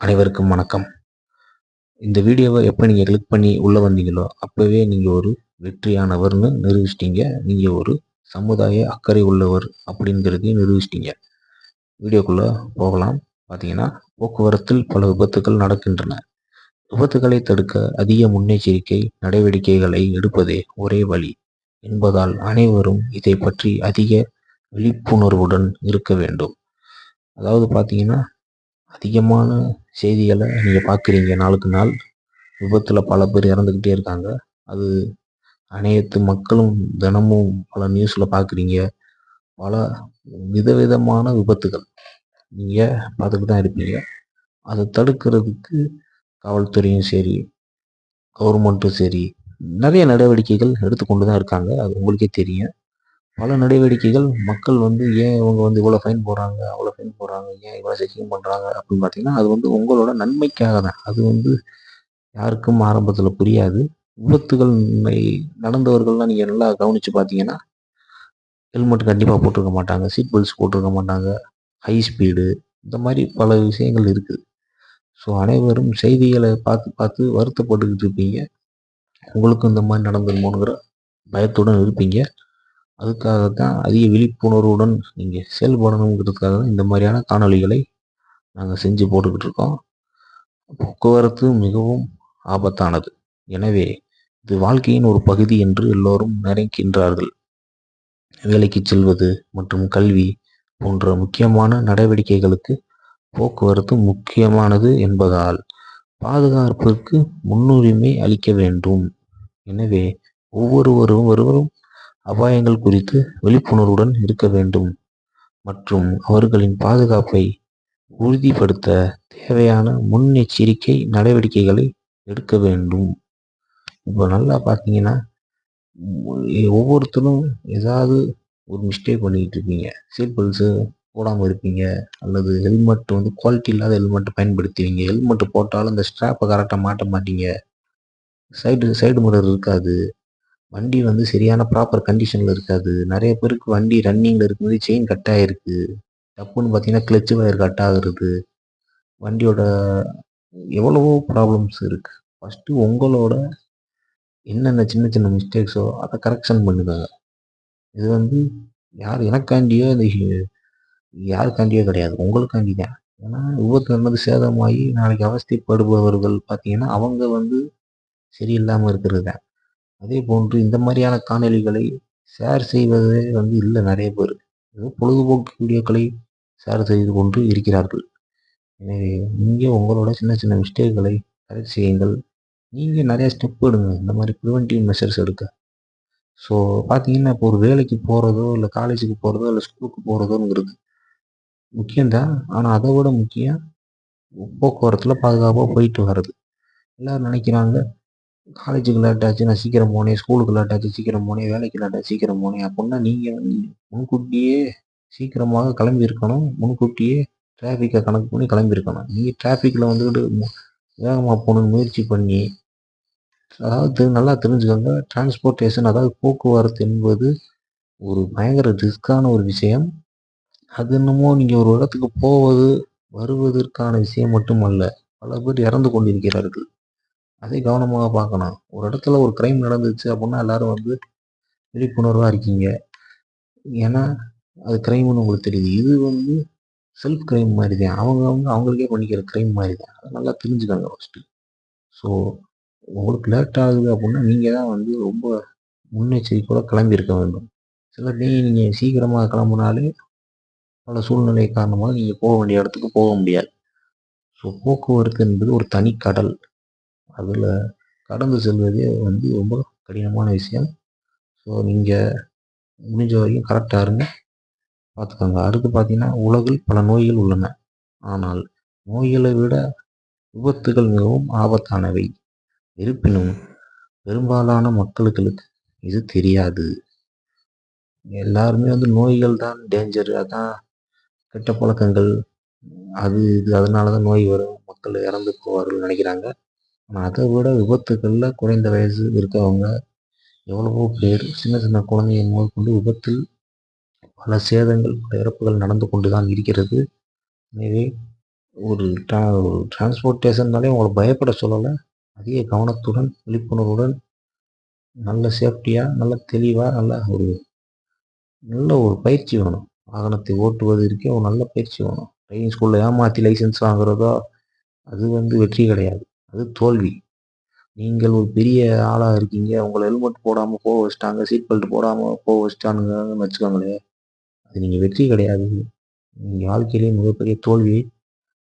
அனைவருக்கும் வணக்கம். இந்த வீடியோவ எப்ப நீங்க கிளிக் பண்ணி உள்ள வந்தீங்களோ, அப்பவே நீங்க ஒரு வெற்றியானவர்ன்னு நிரூபிச்சிட்டீங்க. நீங்க ஒரு சமுதாய அக்கறை உள்ளவர் அப்படிங்கிறதையும் நிரூபிச்சிட்டீங்க. வீடியோக்குள்ள போகலாம். பார்த்தீங்கன்னா, போக்குவரத்தில் பல விபத்துக்கள் நடக்கின்றன. விபத்துகளை தடுக்க அதிக முன்னெச்சரிக்கை நடவடிக்கைகளை எடுப்பதே ஒரே வழி என்பதால் அனைவரும் இதைப் பற்றி அதிக விழிப்புணர்வுடன் இருக்க வேண்டும். அதாவது பார்த்தீங்கன்னா, அதிகமான செய்திகள நீங்க பார்க்குறீங்க நாளுக்கு நாள். விபத்துல பல பேர் இறந்துக்கிட்டே இருக்காங்க. அது அனைத்து மக்களும் தினமும் பல நியூஸ்ல பார்க்குறீங்க. பல விதவிதமான விபத்துகள் நீங்க பார்த்துட்டு தான் இருப்பீங்க. அத தடுக்கிறதுக்கு காவல்துறையும் சரி, கவர்மெண்ட்டும் சரி, நெறைய நடவடிக்கைகள் எடுத்துக்கொண்டு தான் இருக்காங்க. அது உங்களுக்கே தெரியும். பல நடவடிக்கைகள் மக்கள் ஏன் இவங்க இவ்வளோ ஃபைன் போடுறாங்க, அவ்வளோ ஃபைன் போடுறாங்க, ஏன் இவ்வளோ செக்கிங் பண்றாங்க அப்படின்னு பார்த்தீங்கன்னா, அது உங்களோட நன்மைக்காக தான். அது யாருக்கும் ஆரம்பத்துல புரியாது. விபத்துகள் நடந்தவர்கள்லாம் நீங்க நல்லா கவனிச்சு பார்த்தீங்கன்னா, ஹெல்மெட் கண்டிப்பா போட்டிருக்க மாட்டாங்க. சீட் பெல்ட்ஸ் போட்டிருக்க மாட்டாங்க. ஹை ஸ்பீடு இந்த மாரி பல விஷயங்கள் இருக்குது. ஸோ அனைவரும் செய்திகள பார்த்து பார்த்து வருத்தப்பட்டுக்கிட்டு இருப்பீங்க. உங்களுக்கும் இந்த மாரி நடந்துருமோங்கிற பயத்துடன் இருப்பீங்க. அதுக்காக தான் அதிக விழிப்புணர்வுடன் நீங்க செயல்படணுங்கிறதுக்காக தான் இந்த மாரியான காணொளிகளை நாங்க செஞ்சு போட்டுக்கிட்டு இருக்கோம். போக்குவரத்து மிகவும் ஆபத்தானது. எனவே இது வாழ்க்கையின் ஒரு பகுதி என்று எல்லோரும் நினைக்கின்றார்கள். வேலைக்குச் செல்வது மற்றும் கல்வி போன்ற முக்கியமான நடவடிக்கைகளுக்கு போக்குவரத்து முக்கியமானது என்பதால் பாதுகாப்பிற்கு முன்னுரிமை அளிக்க வேண்டும். எனவே ஒவ்வொருவரும் அபாயங்கள் குறித்து விழிப்புணர்வுடன் இருக்க வேண்டும் மற்றும் அவர்களின் பாதுகாப்பை உறுதிப்படுத்த தேவையான முன்னெச்சரிக்கை நடவடிக்கைகளை எடுக்க வேண்டும். இப்போ நல்லா பார்த்தீங்கன்னா, ஒவ்வொருத்தரும் ஏதாவது ஒரு மிஸ்டேக் பண்ணிக்கிட்டு இருப்பீங்க. சீட் பெல்ட்ஸு போடாம இருப்பீங்க. அல்லது ஹெல்மெட் குவாலிட்டி இல்லாத ஹெல்மெட் பயன்படுத்துவீங்க. ஹெல்மெட் போட்டாலும் அந்த ஸ்ட்ராப்பை கரெக்டாக மாட்ட மாட்டீங்க. சைடு சைடு மிரர் இருக்காது. வண்டி சரியான ப்ராப்பர் கண்டிஷன்ல இருக்காது. நிறைய பேருக்கு வண்டி ரன்னிங்ல இருக்கும்போது செயின் கட் ஆயிருக்கு. தப்புன்னு பார்த்தீங்கன்னா கிளட்ச் வயர் கட் ஆகுறது. வண்டியோட எவ்வளவோ ப்ராப்ளம்ஸ் இருக்கு. ஃபர்ஸ்ட்டு உங்களோட என்னென்ன சின்ன சின்ன மிஸ்டேக்ஸோ அதை கரெக்ஷன் பண்ணுங்க. இது யார் எனக்காண்டியோ யாருக்காண்டியோ கிடையாது. உங்களுக்காண்டி தான். ஏன்னா விபத்து நடந்து சேதமாகி நாளைக்கு அவஸ்தைப்படுபவர்கள் பார்த்தீங்கன்னா, அவங்க சரியில்லாம இருக்கிறது தான். அதே போன்று இந்த மாதிரியான காணொளிகளை ஷேர் செய்வதே இல்லை நெறைய பேர். ஏதோ பொழுதுபோக்கு வீடியோக்களை ஷேர் செய்து கொண்டு இருக்கிறார்கள். எனவே நீங்க உங்களோட சின்ன சின்ன மிஸ்டேக்களை கரெக்ட் செய்யுங்கள். நீங்க நெறைய ஸ்டெப் எடுங்க. இந்த மாதிரி ப்ரிவென்டிவ் மெஷர்ஸ் எடுக்க. ஸோ பார்த்தீங்கன்னா, இப்போ ஒரு வேலைக்கு போறதோ, இல்ல காலேஜுக்கு போறதோ, இல்ல ஸ்கூலுக்கு போறதோங்கிறது முக்கியம் தான். ஆனா அதை விட முக்கியம் போக்குவரத்துல பாதுகாப்பா போயிட்டு வர்றது. எல்லாரும் நினைக்கிறாங்க, காலேஜுக்கு லேட் ஆச்சு நான் சீக்கிரம் போனேன், ஸ்கூலுக்கு லேட் ஆச்சு சீக்கிரம் போனேன், வேலைக்கு லேட் ஆச்சு சீக்கிரம் போனேன் அப்படின்னா நீங்க முன்கூட்டியே சீக்கிரமாக கிளம்பி இருக்கணும். முன்கூட்டியே டிராஃபிக்கை கணக்கு பண்ணி கிளம்பியிருக்கணும். நீங்க டிராஃபிக்ல வேகமா போகணும்னு முயற்சி பண்ணி, அதாவது நல்லா தெரிஞ்சுக்கோங்க, டிரான்ஸ்போர்ட்டேஷன் அதாவது போக்குவரத்து என்பது ஒரு பயங்கர ரிஸ்கான ஒரு விஷயம். அது என்னமோ நீங்க ஒரு இடத்துக்கு போவது, வருவதற்கான விஷயம் மட்டுமல்ல. பல பேர் இறந்து கொண்டிருக்கிறார்கள். அதை கவனமாக பார்க்கணும். ஒரு இடத்துல ஒரு கிரைம் நடந்துச்சு அப்படின்னா எல்லாரும் விழிப்புணர்வா இருக்கீங்க. ஏன்னா, அது கிரைம்னு உங்களுக்கு தெரியுது. இது செல்ஃப் கிரைம் மாரி தான். அவங்க அவங்களுக்கே பண்ணிக்கிற கிரைம் மாரி தான். அத நல்லா தெரிஞ்சுக்கோங்க ஃபர்ஸ்ட்டு. ஸோ உங்களுக்கு லேட் ஆகுது அப்படின்னா, நீங்க தான் ரொம்ப முன்னெச்சரிக்கையோட கிளம்பியிருக்க வேண்டும். சிலர் நீங்க சீக்கிரமா கிளம்புனாலே பல சூழ்நிலை காரணமாக நீங்க போக வேண்டிய இடத்துக்கு போக முடியாது. ஸோ போக்குவரத்து என்பது ஒரு தனி கடல். அதுல கடந்து செல்வதே ரொம்ப கடினமான விஷயம். ஸோ நீங்க முடிஞ்ச வரைக்கும் கரெக்டா இருங்க. பார்த்துக்கோங்க. அடுத்து பார்த்தீங்கன்னா, உலகில் பல நோய்கள் உள்ளன. ஆனால் நோய்களை விட விபத்துகள் மிகவும் ஆபத்தானவை. இருப்பினும் பெரும்பாலான மக்களுக்கு இது தெரியாது. எல்லாருமே நோய்கள் தான் டேஞ்சர். அதான் கெட்ட பழக்கங்கள். அது இது அதனால தான் நோய் வரும். மக்கள் இறந்து போவார்கள் நினைக்கிறாங்க. ஆனா அதை விட விபத்துக்கள்ல குறைந்த வயசு இருக்கவங்க எவ்வளவோ பேர் சின்ன சின்ன குழந்தைங்க முதற்கொண்டு விபத்தில் பல சேதங்கள், பல இறப்புகள் நடந்து கொண்டு தான் இருக்கிறது. எனவே ஒரு டிரான்ஸ்போர்ட்டேஷன்னாலே உங்கள பயப்பட சொல்லல. அதிக கவனத்துடன், விழிப்புணர்வுடன், நல்ல சேஃப்டியா, நல்ல தெளிவா, நல்ல ஒரு பயிற்சி வேணும். வாகனத்தை ஓட்டுவதற்கே ஒரு நல்ல பயிற்சி வேணும். டிரைவிங் ஸ்கூல்ல ஏமாத்தி லைசென்ஸ் வாங்குறதோ, அது வெற்றி கிடையாது. அது தோல்வி. நீங்கள் ஒரு பெரிய ஆளா இருக்கீங்க. உங்கள ஹெல்மெட் போடாம போக வச்சுட்டாங்க. சீட் பெல்ட் போடாம போக வச்சுட்டானுங்கன்னு வச்சுக்கோங்களேன். அது நீங்க வெற்றி கிடையாது. நீங்க வாழ்க்கையிலேயே மிகப்பெரிய தோல்வியை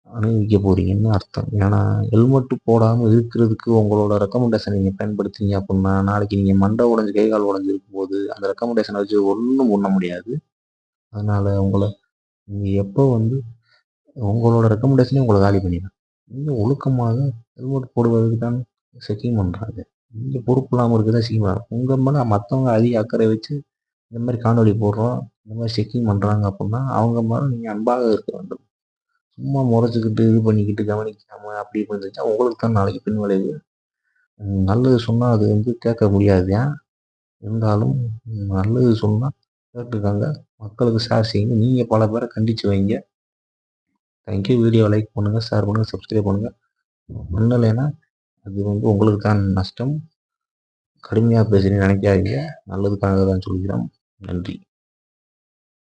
அனுபவிக்க போறீங்கன்னு அர்த்தம். ஏன்னா, ஹெல்மெட் போடாம இருக்கிறதுக்கு உங்களோட ரெக்கமெண்டேஷன் நீங்க பயன்படுத்துனீங்க அப்புட்ன்னா, நாளைக்கு நீங்க மண்டை உடைஞ்சு, கை, கால் உடைஞ்சு இருக்கும்போது, அந்த ரெக்கமெண்டேஷன வச்சு ஒண்ணும் பண்ண முடியாது. அதனால நீங்க எப்போ உங்களோட ரெக்கமெண்டேஷனே உங்கள காலி பண்ணிடும். நீங்க ஒழுக்கமாக ஹெல்மெட் போடுவதற்கு தான் செக்கிங் பண்றாங்க. நீங்க பொறுப்பு இல்லாம இருக்க தான் செக்கிங் பண்றாங்க. உங்க மேல மத்தவங்க அதிக அக்கறை வச்சு, இந்த மாரி காணொளி போடுறோம், இந்த மாரி செக்கிங் பண்றாங்க அப்புட்ன்னா, அவங்க மேல நீங்க அன்பாக இருக்க வேண்டும். சும்மா முறைச்சுக்கிட்டு, இது பண்ணிக்கிட்டு, கவனிக்காம அப்படி இப்படின்னு இருந்துச்சா, உங்களுக்கு தான் நாளைக்கு பின்விளைவு. நல்லது சொன்னா அது கேட்க முடியாதுய்யா. இருந்தாலும் நல்லது சொன்னா கேட்டுக்கங்க. மக்களுக்கு ஷேர் செய்யுங்க. நீங்க பல பேர கண்டிச்சு வைங்க. Thank you. வீடியோவ லைக் பண்ணுங்க, ஷேர் பண்ணுங்க, சப்ஸ்கிரைப் பண்ணுங்க. பண்ணலைன்னா அது உங்களுக்கு தான் நஷ்டம். கடுமையா பேசுறேன்னு நினைக்காதீங்க. நல்லதுக்காக தான் சொல்கிறோம். நன்றி.